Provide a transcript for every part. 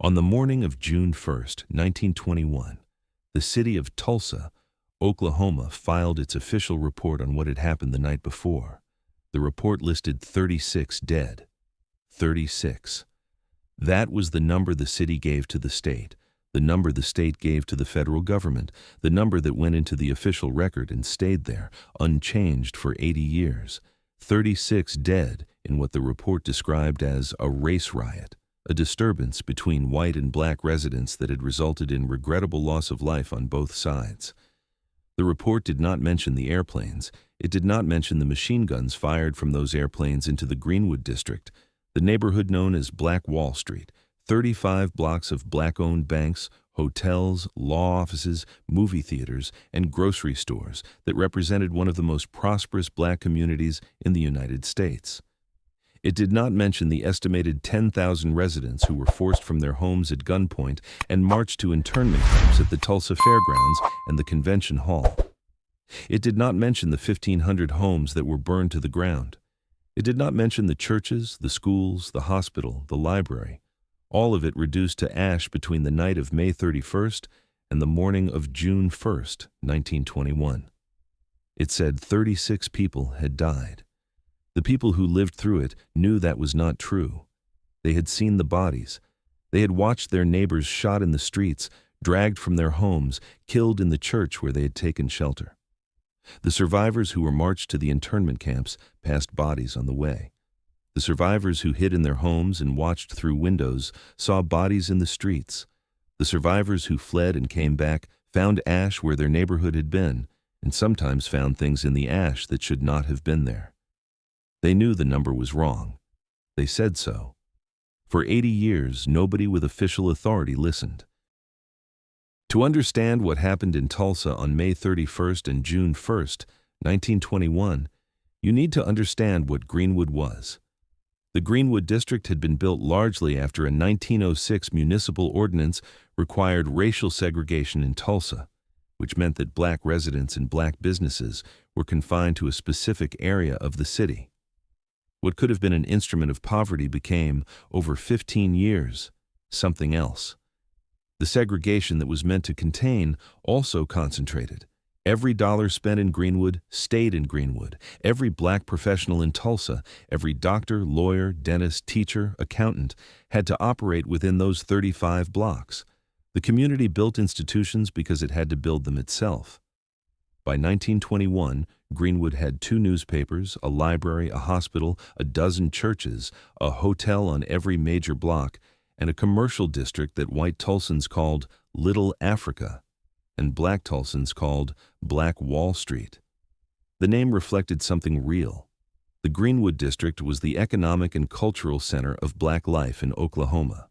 On the morning of June 1, 1921, the city of Tulsa, Oklahoma, filed its official report on what had happened the night before. The report listed 36 dead. 36. That was the number the city gave to the state, the number the state gave to the federal government, the number that went into the official record and stayed there, unchanged for 80 years. 36 dead in what the report described as a race riot, a disturbance between white and black residents that had resulted in regrettable loss of life on both sides. The report did not mention the airplanes. It did not mention the machine guns fired from those airplanes into the Greenwood district, the neighborhood known as Black Wall Street, 35 blocks of black-owned banks, hotels, law offices, movie theaters, and grocery stores that represented one of the most prosperous black communities in the United States. It did not mention the estimated 10,000 residents who were forced from their homes at gunpoint and marched to internment camps at the Tulsa Fairgrounds and the Convention Hall. It did not mention the 1,500 homes that were burned to the ground. It did not mention the churches, the schools, the hospital, the library, all of it reduced to ash between the night of May 31st and the morning of June 1st, 1921. It said 36 people had died. The people who lived through it knew that was not true. They had seen the bodies. They had watched their neighbors shot in the streets, dragged from their homes, killed in the church where they had taken shelter. The survivors who were marched to the internment camps passed bodies on the way. The survivors who hid in their homes and watched through windows saw bodies in the streets. The survivors who fled and came back found ash where their neighborhood had been, and sometimes found things in the ash that should not have been there. They knew the number was wrong. They said so. For 80 years, nobody with official authority listened. To understand what happened in Tulsa on May 31st and June 1st, 1921, you need to understand what Greenwood was. The Greenwood district had been built largely after a 1906 municipal ordinance required racial segregation in Tulsa, which meant that black residents and black businesses were confined to a specific area of the city. What could have been an instrument of poverty became, over 15 years, something else. The segregation that was meant to contain also concentrated. Every dollar spent in Greenwood stayed in Greenwood. Every black professional in Tulsa, every doctor, lawyer, dentist, teacher, accountant, had to operate within those 35 blocks. The community built institutions because it had to build them itself. By 1921, Greenwood had 2 newspapers, a library, a hospital, a dozen churches, a hotel on every major block, and a commercial district that white Tulsans called Little Africa, and black Tulsans called Black Wall Street. The name reflected something real. The Greenwood district was the economic and cultural center of black life in Oklahoma.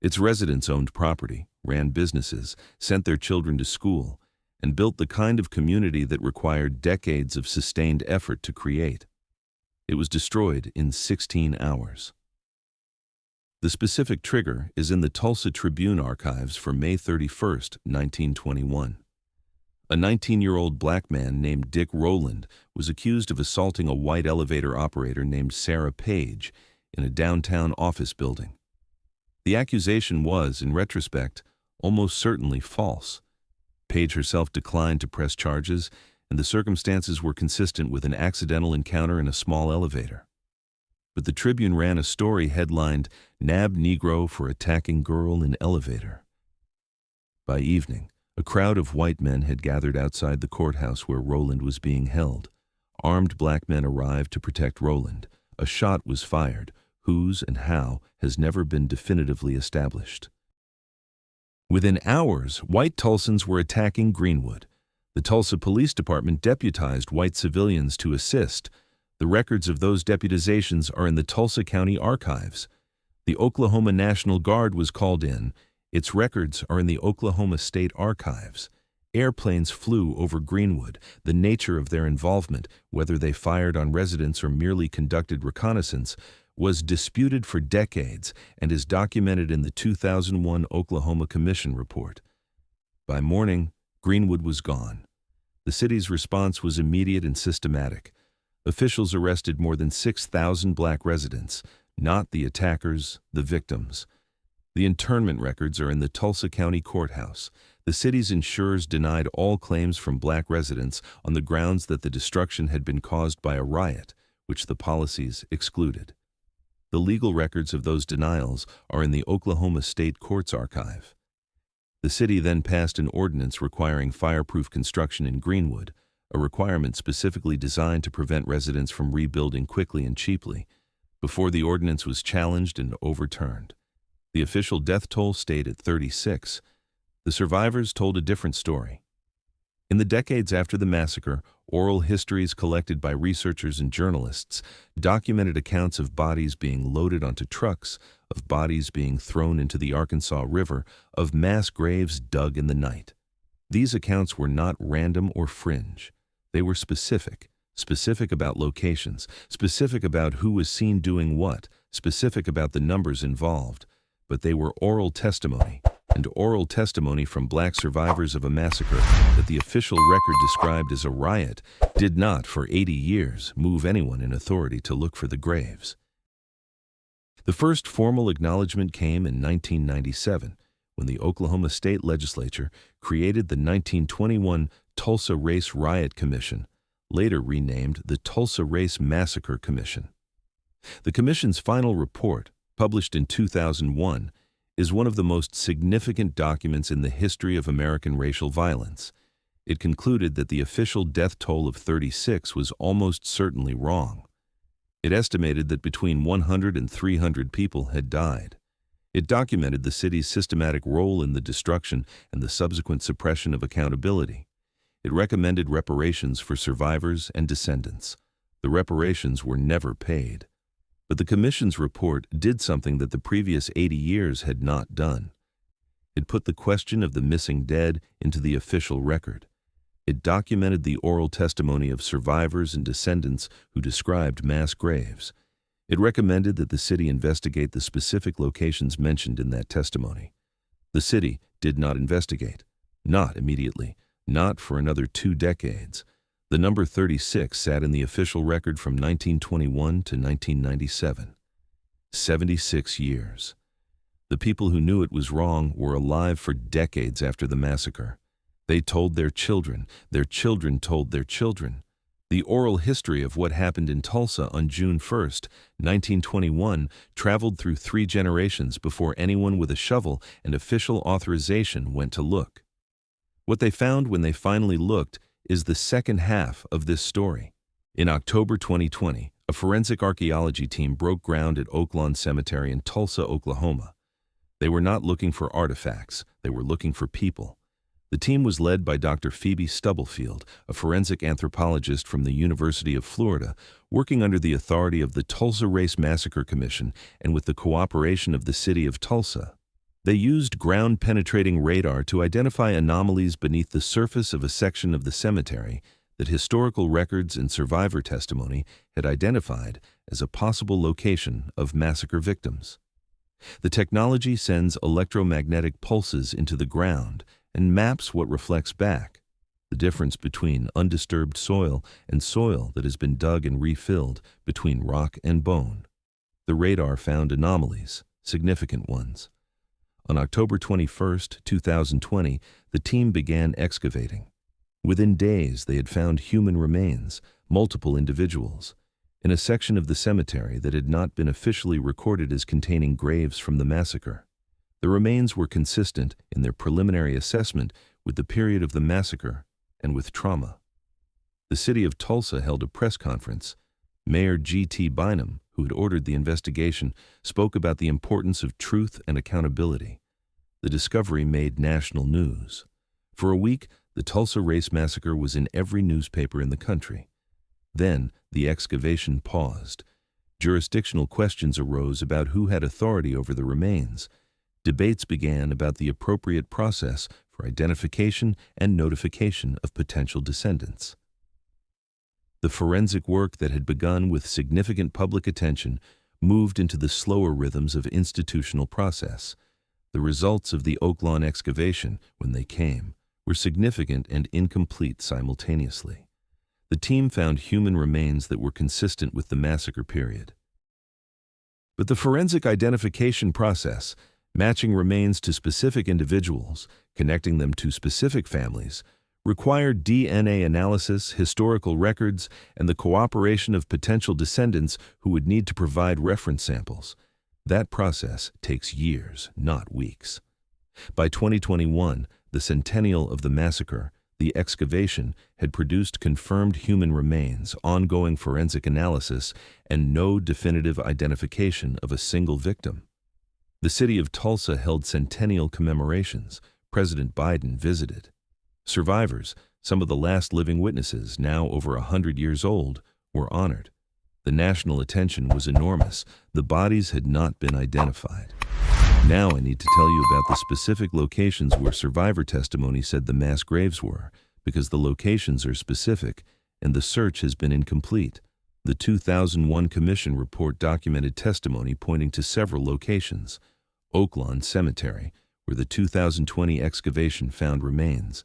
Its residents owned property, ran businesses, sent their children to school, and built the kind of community that required decades of sustained effort to create. It was destroyed in 16 hours. The specific trigger is in the Tulsa Tribune archives for May 31st, 1921. A 19-year-old black man named Dick Rowland was accused of assaulting a white elevator operator named Sarah Page in a downtown office building. The accusation was, in retrospect, almost certainly false. Page herself declined to press charges, and the circumstances were consistent with an accidental encounter in a small elevator. But the Tribune ran a story headlined, "Nabbed Negro for Attacking Girl in Elevator." By evening, a crowd of white men had gathered outside the courthouse where Rowland was being held. Armed black men arrived to protect Rowland. A shot was fired. Whose and how has never been definitively established. Within hours, white Tulsans were attacking Greenwood. The Tulsa Police Department deputized white civilians to assist. The records of those deputizations are in the Tulsa County Archives. The Oklahoma National Guard was called in. Its records are in the Oklahoma State Archives. Airplanes flew over Greenwood. The nature of their involvement, whether they fired on residents or merely conducted reconnaissance, was disputed for decades and is documented in the 2001 Oklahoma Commission report. By morning, Greenwood was gone. The city's response was immediate and systematic. Officials arrested more than 6,000 black residents, not the attackers, the victims. The internment records are in the Tulsa County Courthouse. The city's insurers denied all claims from black residents on the grounds that the destruction had been caused by a riot, which the policies excluded. The legal records of those denials are in the Oklahoma State Courts Archive. The city then passed an ordinance requiring fireproof construction in Greenwood, a requirement specifically designed to prevent residents from rebuilding quickly and cheaply, before the ordinance was challenged and overturned. The official death toll stayed at 36. The survivors told a different story. In the decades after the massacre, oral histories collected by researchers and journalists documented accounts of bodies being loaded onto trucks, of bodies being thrown into the Arkansas River, of mass graves dug in the night. These accounts were not random or fringe. They were specific about locations, specific about who was seen doing what, specific about the numbers involved. But they were oral testimony, and oral testimony from black survivors of a massacre that the official record described as a riot did not, for 80 years, move anyone in authority to look for the graves. The first formal acknowledgement came in 1997, when the Oklahoma State Legislature created the 1921 Tulsa Race Riot Commission, later renamed the Tulsa Race Massacre Commission. The commission's final report, published in 2001, is one of the most significant documents in the history of American racial violence. It concluded that the official death toll of 36 was almost certainly wrong. It estimated that between 100 and 300 people had died. It documented the city's systematic role in the destruction and the subsequent suppression of accountability. It recommended reparations for survivors and descendants. The reparations were never paid. But the Commission's report did something that the previous 80 years had not done. It put the question of the missing dead into the official record. It documented the oral testimony of survivors and descendants who described mass graves. It recommended that the city investigate the specific locations mentioned in that testimony. The city did not investigate. Not immediately. Not for another 2 decades. The number 36 sat in the official record from 1921 to 1997. 76 years. The people who knew it was wrong were alive for decades after the massacre. They told their children told their children. The oral history of what happened in Tulsa on June 1, 1921, traveled through 3 generations before anyone with a shovel and official authorization went to look. What they found when they finally looked is the second half of this story. In October 2020, a forensic archaeology team broke ground at Oaklawn Cemetery in Tulsa, Oklahoma. They were not looking for artifacts, they were looking for people. The team was led by Dr. Phoebe Stubblefield, a forensic anthropologist from the University of Florida, working under the authority of the Tulsa Race Massacre Commission and with the cooperation of the city of Tulsa. They used ground-penetrating radar to identify anomalies beneath the surface of a section of the cemetery that historical records and survivor testimony had identified as a possible location of massacre victims. The technology sends electromagnetic pulses into the ground and maps what reflects back, the difference between undisturbed soil and soil that has been dug and refilled, between rock and bone. The radar found anomalies, significant ones. On October 21, 2020, the team began excavating. Within days, they had found human remains, multiple individuals, in a section of the cemetery that had not been officially recorded as containing graves from the massacre. The remains were consistent in their preliminary assessment with the period of the massacre and with trauma. The city of Tulsa held a press conference. Mayor G.T. Bynum, who had ordered the investigation, spoke about the importance of truth and accountability. The discovery made national news. For a week, the Tulsa Race Massacre was in every newspaper in the country. Then, the excavation paused. Jurisdictional questions arose about who had authority over the remains. Debates began about the appropriate process for identification and notification of potential descendants. The forensic work that had begun with significant public attention moved into the slower rhythms of institutional process. The results of the Oaklawn excavation, when they came, were significant and incomplete simultaneously. The team found human remains that were consistent with the massacre period. But the forensic identification process, Matching remains to specific individuals, connecting them to specific families, required DNA analysis, historical records, and the cooperation of potential descendants who would need to provide reference samples. That process takes years, not weeks. By 2021, the centennial of the massacre, the excavation had produced confirmed human remains, ongoing forensic analysis, and no definitive identification of a single victim. The city of Tulsa held centennial commemorations. President Biden visited. Survivors, some of the last living witnesses, now over 100 years old, were honored. The national attention was enormous. The bodies had not been identified. Now I need to tell you about the specific locations where survivor testimony said the mass graves were, because the locations are specific and the search has been incomplete. The 2001 Commission report documented testimony pointing to several locations. Oaklawn Cemetery, where the 2020 excavation found remains.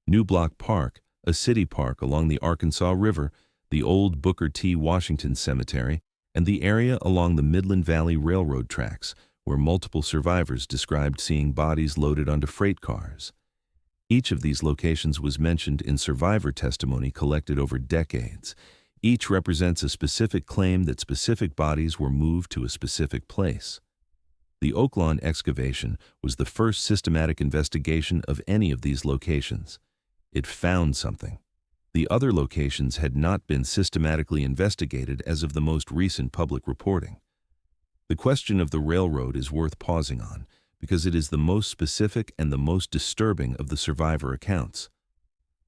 New Block Park, a city park along the Arkansas River, the old Booker T. Washington Cemetery, and the area along the Midland Valley Railroad tracks, where multiple survivors described seeing bodies loaded onto freight cars. Each of these locations was mentioned in survivor testimony collected over decades. Each represents a specific claim that specific bodies were moved to a specific place. The Oaklawn excavation was the first systematic investigation of any of these locations. It found something. The other locations had not been systematically investigated as of the most recent public reporting. The question of the railroad is worth pausing on, because it is the most specific and the most disturbing of the survivor accounts.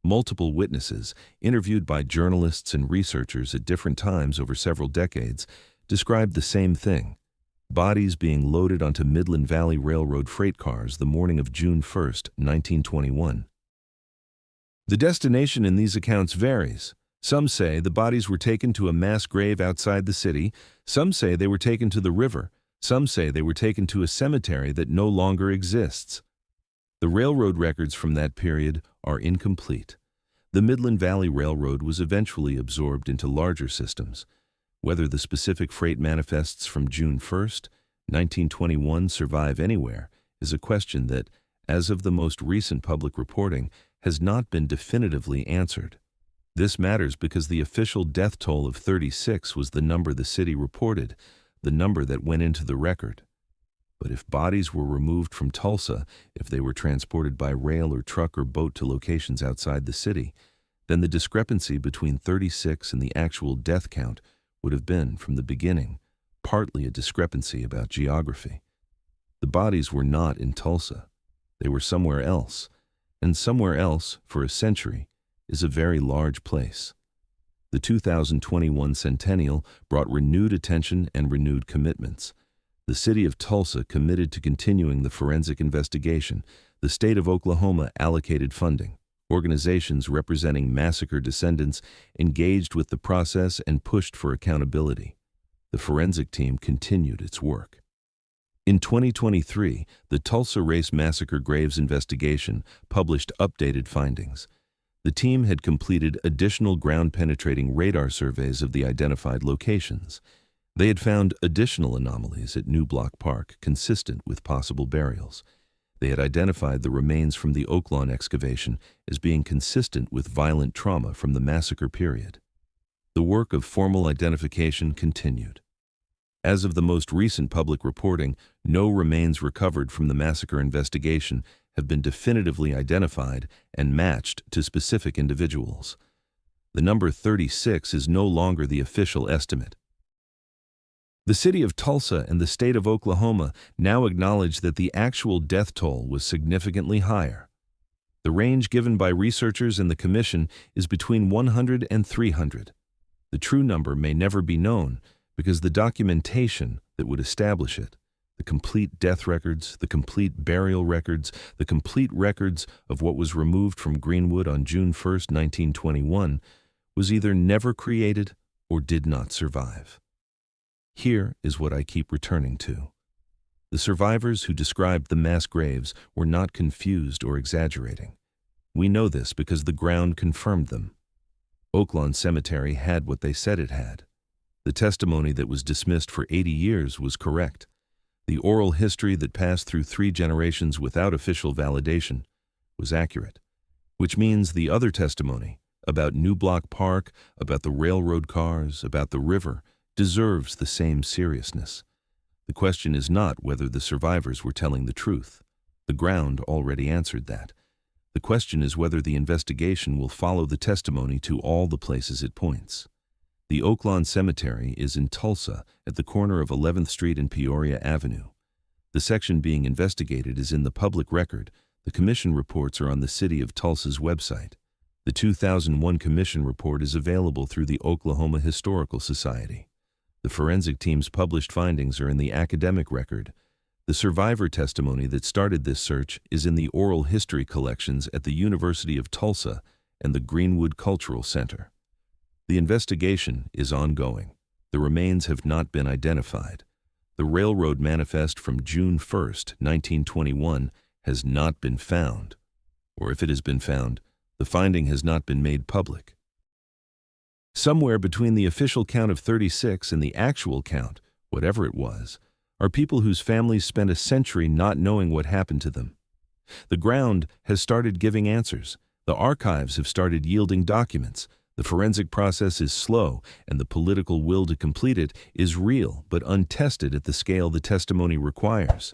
Multiple witnesses, interviewed by journalists and researchers at different times over several decades, described the same thing: bodies being loaded onto Midland Valley Railroad freight cars the morning of June 1, 1921. The destination in these accounts varies. Some say the bodies were taken to a mass grave outside the city, some say they were taken to the river, some say they were taken to a cemetery that no longer exists. The railroad records from that period are incomplete. The Midland Valley Railroad was eventually absorbed into larger systems. Whether the specific freight manifests from June 1, 1921 survive anywhere is a question that, as of the most recent public reporting, has not been definitively answered. This matters because the official death toll of 36 was the number the city reported, the number that went into the record. But if bodies were removed from Tulsa, if they were transported by rail or truck or boat to locations outside the city, then the discrepancy between 36 and the actual death count would have been, from the beginning, partly a discrepancy about geography. The bodies were not in Tulsa. They were somewhere else, and somewhere else, for a century, is a very large place. The 2021 centennial brought renewed attention and renewed commitments. The city of Tulsa committed to continuing the forensic investigation. The state of Oklahoma allocated funding. Organizations representing massacre descendants engaged with the process and pushed for accountability. The forensic team continued its work. In 2023, the Tulsa Race Massacre Graves Investigation published updated findings. The team had completed additional ground-penetrating radar surveys of the identified locations. They had found additional anomalies at New Block Park consistent with possible burials. They had identified the remains from the Oaklawn excavation as being consistent with violent trauma from the massacre period. The work of formal identification continued. As of the most recent public reporting, no remains recovered from the massacre investigation have been definitively identified and matched to specific individuals. The number 36 is no longer the official estimate. The city of Tulsa and the state of Oklahoma now acknowledge that the actual death toll was significantly higher. The range given by researchers and the commission is between 100 and 300. The true number may never be known because the documentation that would establish it, the complete death records, the complete burial records, the complete records of what was removed from Greenwood on June 1, 1921, was either never created or did not survive. Here is what I keep returning to. The survivors who described the mass graves were not confused or exaggerating. We know this because the ground confirmed them. Oaklawn Cemetery had what they said it had. The testimony that was dismissed for 80 years was correct. The oral history that passed through 3 generations without official validation was accurate, which means the other testimony about New Block Park, about the railroad cars, about the river, deserves the same seriousness. The question is not whether the survivors were telling the truth. The ground already answered that. The question is whether the investigation will follow the testimony to all the places it points. The Oaklawn Cemetery is in Tulsa at the corner of 11th Street and Peoria Avenue. The section being investigated is in the public record. The commission reports are on the City of Tulsa's website. The 2001 commission report is available through the Oklahoma Historical Society. The forensic team's published findings are in the academic record. The survivor testimony that started this search is in the oral history collections at the University of Tulsa and the Greenwood Cultural Center. The investigation is ongoing. The remains have not been identified. The railroad manifest from June 1, 1921, has not been found. Or if it has been found, the finding has not been made public. Somewhere between the official count of 36 and the actual count, whatever it was, are people whose families spent a century not knowing what happened to them. The ground has started giving answers. The archives have started yielding documents. The forensic process is slow, and the political will to complete it is real but untested at the scale the testimony requires.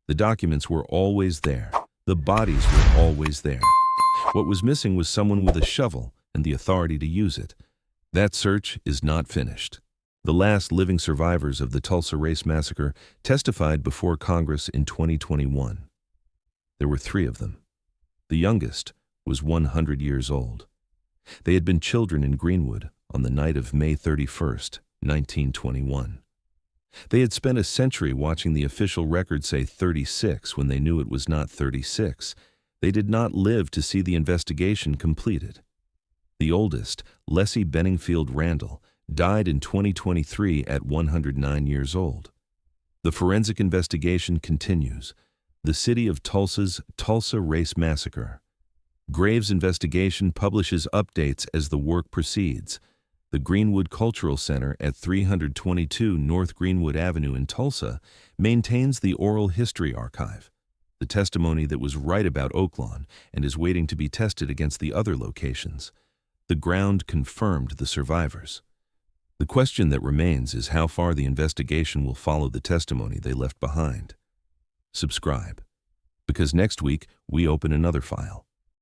The documents were always there. The bodies were always there. What was missing was someone with a shovel and the authority to use it. That search is not finished. The last living survivors of the Tulsa Race Massacre testified before Congress in 2021. There were 3 of them. The youngest was 100 years old. They had been children in Greenwood on the night of May 31, 1921. They had spent a century watching the official record say 36 when they knew it was not 36. They did not live to see the investigation completed. The oldest, Leslie Benningfield Randall, died in 2023 at 109 years old. The forensic investigation continues. The City of Tulsa's Tulsa Race Massacre. Graves' investigation publishes updates as the work proceeds. The Greenwood Cultural Center at 322 North Greenwood Avenue in Tulsa maintains the oral history archive, the testimony that was right about Oaklawn and is waiting to be tested against the other locations. The ground confirmed the survivors. The question that remains is how far the investigation will follow the testimony they left behind. Subscribe, because next week we open another file.